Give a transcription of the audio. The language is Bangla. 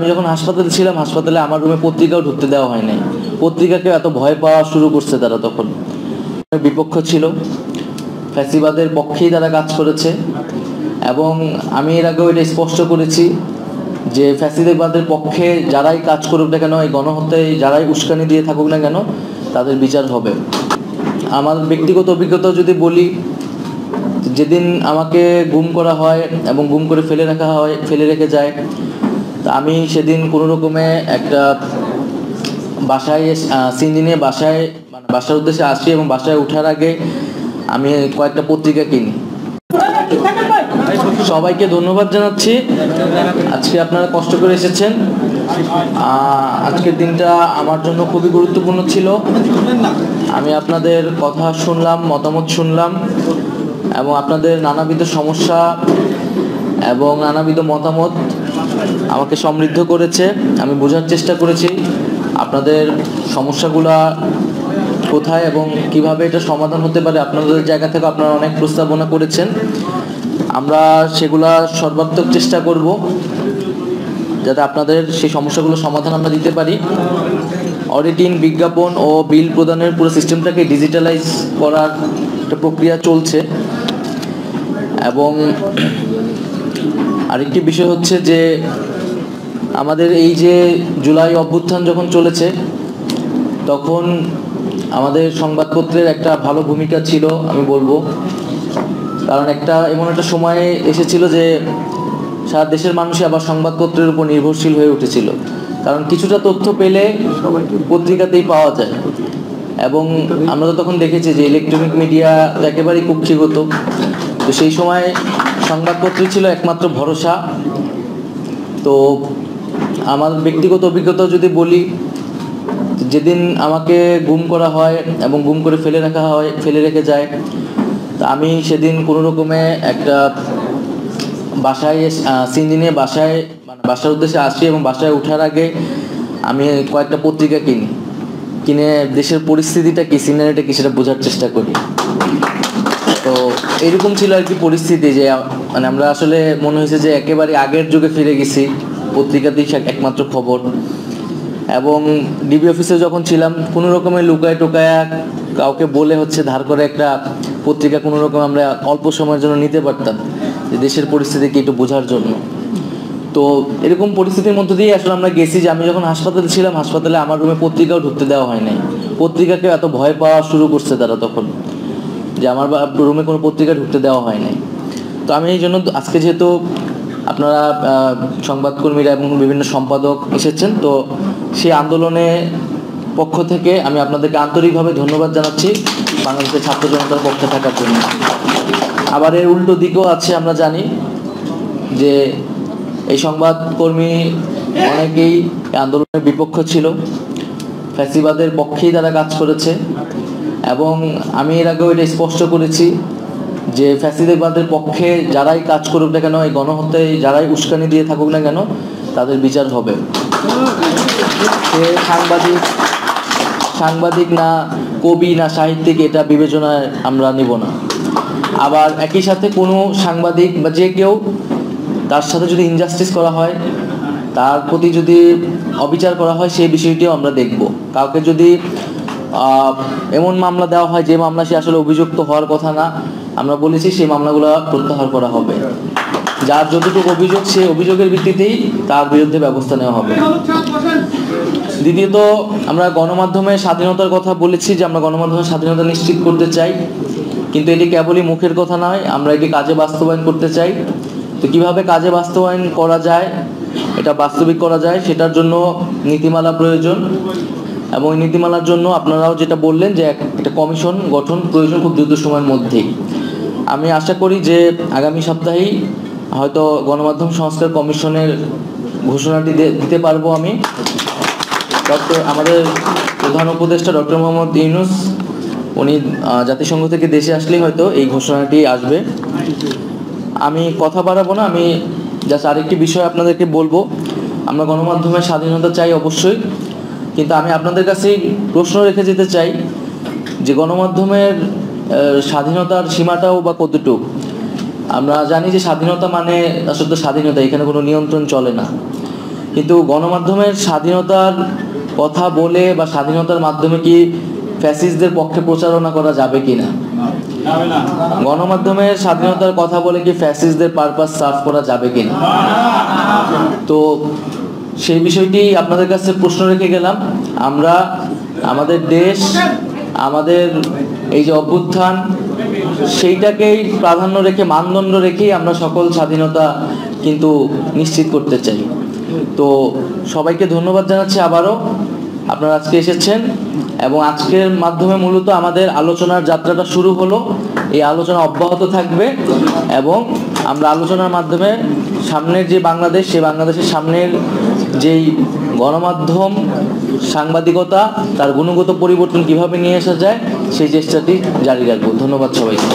আমি যখন হাসপাতালে ছিলাম, হাসপাতালে আমার রুমে পত্রিকাও ঢুকতে দেওয়া হয় নাই। পত্রিকাকে এত ভয় পাওয়া শুরু করছে তারা, তখন বিপক্ষ ছিল, ফ্যাসিবাদের পক্ষেই তারা কাজ করেছে। এবং আমি এর আগেও এটা স্পষ্ট করেছি যে ফ্যাসিবাদের পক্ষে যারাই কাজ করুক না কেন, এই গণহত্যায় যারাই উস্কানি দিয়ে থাকুক না কেন, তাদের বিচার হবে। আমার ব্যক্তিগত অভিজ্ঞতা যদি বলি, যেদিন আমাকে গুম করা হয় এবং গুম করে ফেলে রেখে যায়, তা আমি সেদিন কোনো রকমে একটা বাসায় সিনজি নিয়ে বাসার উদ্দেশ্যে আসি এবং বাসায় ওঠার আগে আমি কয়েকটা পত্রিকা কিনি। সবাইকে ধন্যবাদ জানাচ্ছি, আজকে আপনারা কষ্ট করে এসেছেন। আজকের দিনটা আমার জন্য খুবই গুরুত্বপূর্ণ ছিল। আমি আপনাদের কথা শুনলাম, মতামত শুনলাম এবং আপনাদের নানাবিধ সমস্যা এবং নানাবিধ মতামত আমাকে সমৃদ্ধ করেছে। আমি বোঝার চেষ্টা করেছি আপনাদের সমস্যাগুলা কোথায় এবং কিভাবে এটা সমাধান হতে পারে। আপনাদের জায়গা থেকে আপনারা অনেক প্রস্তাবনা করেছেন, আমরা সেগুলা সর্বাত্মক চেষ্টা করব যাতে আপনাদের সেই সমস্যাগুলো সমাধান আমরা দিতে পারি। অডিটিং, বিজ্ঞাপন ও বিল প্রদানের পুরো সিস্টেমটাকে ডিজিটালাইজ করার একটা প্রক্রিয়া চলছে। এবং আরেকটি বিষয় হচ্ছে যে আমাদের এই যে জুলাই অভ্যুত্থান যখন চলেছে, তখন আমাদের সংবাদপত্রের একটা ভালো ভূমিকা ছিল আমি বলবো। কারণ এমন একটা সময়ে এসেছিল যে সারা দেশের মানুষই আবার সংবাদপত্রের উপর নির্ভরশীল হয়ে উঠেছিল। কারণ কিছুটা তথ্য পেলে পত্রিকাতেই পাওয়া যায়। এবং আমরা তো তখন দেখেছি যে ইলেকট্রনিক মিডিয়া একেবারেই কুক্ষিগত, তো সেই সময় সংবাদপত্রই ছিল একমাত্র ভরসা। তো আমার ব্যক্তিগত অভিজ্ঞতা যদি বলি, যেদিন আমাকে গুম করা হয় এবং গুম করে ফেলে রেখে যায়, তা আমি সেদিন কোনো রকমে একটা বাসায় সিনজি নিয়ে বাসার উদ্দেশ্যে আসি এবং বাসায় ওঠার আগে আমি কয়েকটা পত্রিকা কিনে দেশের পরিস্থিতিটা কি, সিনারিটা কি, সেটা বোঝার চেষ্টা করি। তো এরকম ছিল আর কি পরিস্থিতি, যে মানে আমরা আসলে মনে হয়েছে যে একেবারে আগের যুগে ফিরে গেছি, পত্রিকাতেই একমাত্র খবর। এবং ডিবি অফিসে যখন ছিলাম, কোনো রকমে লুকায় টোকায়া কাউকে বলে ধার করে একটা পত্রিকা কোনো রকম আমরা অল্প সময়ের জন্য নিতে পারতাম, যে দেশের পরিস্থিতিকে একটু বোঝার জন্য। তো এরকম পরিস্থিতির মধ্য দিয়ে আসলে আমরা গেছি যে আমি যখন হাসপাতালে ছিলাম, হাসপাতালে আমার রুমে পত্রিকাও ঢুকতে দেওয়া হয় নাই। পত্রিকাকে এত ভয় পাওয়া শুরু করছে তারা তখন, যে আমার রুমে কোনো পত্রিকা ঢুকতে দেওয়া হয় নাই। তো আমি এই জন্য আজকে, যেহেতু আপনারা সংবাদকর্মীরা এবং বিভিন্ন সম্পাদক এসেছেন, তো সেই আন্দোলনে পক্ষ থেকে আমি আপনাদেরকে আন্তরিকভাবে ধন্যবাদ জানাচ্ছি বাংলাদেশের ছাত্র জনতার পক্ষে থাকার জন্য। আবার এর উল্টো দিকও আছে, আমরা জানি যে এই সংবাদকর্মী অনেকেই আন্দোলনের বিপক্ষ ছিল, ফ্যাসিবাদের পক্ষেই তারা কাজ করেছে। এবং আমি এর আগেও এটা স্পষ্ট করেছি যে ফ্যাসিবাদের পক্ষে যারাই কাজ করুক না কেন, এই গণহত্যায় যারাই উস্কানি দিয়ে থাকুক না কেন, তাদের বিচার হবে। সে সাংবাদিক না, কবি না, সাহিত্যিক, এটা বিবেচনায় আমরা নিব না। আবার একই সাথে কোনো সাংবাদিক বা যে কেউ, তার সাথে যদি ইনজাস্টিস করা হয়, তার প্রতি যদি অবিচার করা হয়, সেই বিষয়টিও আমরা দেখব। কাউকে যদি এমন মামলা দেওয়া হয় যে মামলা সে আসলে অভিযুক্ত হওয়ার কথা না, আমরা বলেছি সেই মামলাগুলো প্রত্যাহার করা হবে। যার যতটুকু অভিযোগ, সেই অভিযোগের ভিত্তিতেই তার বিরুদ্ধে ব্যবস্থা নেওয়া হবে। দ্বিতীয়ত, আমরা গণমাধ্যমের স্বাধীনতার কথা বলেছি যে আমরা গণমাধ্যমের স্বাধীনতা নিশ্চিত করতে চাই, কিন্তু এটি কেবলই মুখের কথা নয়, আমরা এটি কাজে বাস্তবায়ন করতে চাই। তো কিভাবে কাজে বাস্তবায়ন করা যায়, এটা বাস্তবিক করা যায়, সেটার জন্য নীতিমালা প্রয়োজন। এবং এই নীতিমালার জন্য আপনারাও যেটা বললেন যে একটা কমিশন গঠন প্রয়োজন খুব দ্রুত সময়ের মধ্যেই। আমি আশা করি যে আগামী সপ্তাহেই হয়তো গণমাধ্যম সংস্কার কমিশনের ঘোষণাটি দিতে পারবো আমি। আমাদের প্রধান উপদেষ্টা ডক্টর মোহাম্মদ ইউনূস, উনি জাতিসংঘ থেকে দেশে আসলেই হয়তো এই ঘোষণাটি আসবে। আমি কথা বাড়াবো না, আমি জাস্ট আরেকটি বিষয় আপনাদেরকে বলবো। আমরা গণমাধ্যমের স্বাধীনতা চাই অবশ্যই, কিন্তু আমি আপনাদের কাছে প্রশ্ন রেখে যেতে চাই যে গণমাধ্যমের স্বাধীনতার সীমাটাও বা কতটুকু। আমরা জানি যে স্বাধীনতা মানে আসলে স্বাধীনতা, এখানে কোনো নিয়ন্ত্রণ চলে না। কিন্তু গণমাধ্যমের স্বাধীনতার কথা বলে বা স্বাধীনতার মাধ্যমে কি ফ্যাসিস্টদের পক্ষে প্রচারণা করা যাবে কিনা? গণমাধ্যমের স্বাধীনতার কথা বলে কি ফ্যাসিস্টদের পারপাস সার্ভ করা যাবে কিনা? তো সেই বিষয়টি আপনাদের কাছে প্রশ্ন রেখে গেলাম। আমরা আমাদের দেশ, আমাদের এই যে অভ্যুত্থান, সেইটাকেই প্রাধান্য রেখে, মানদণ্ড রেখেই আমরা সকল স্বাধীনতা কিন্তু নিশ্চিত করতে চাই। তো সবাইকে ধন্যবাদ জানাচ্ছি আবারও, আপনারা আজকে এসেছেন এবং আজকের মাধ্যমে মূলত আমাদের আলোচনার যাত্রাটা শুরু হলো। এই আলোচনা অব্যাহত থাকবে এবং আমরা আলোচনার মাধ্যমে সামনের যে বাংলাদেশ, সেই বাংলাদেশের সামনের যেই গণমাধ্যম, সাংবাদিকতা, তার গুণগত পরিবর্তন কিভাবে নিয়ে আসা যায় সেই চেষ্টাটি জারি রাখবো। ধন্যবাদ সবাইকে।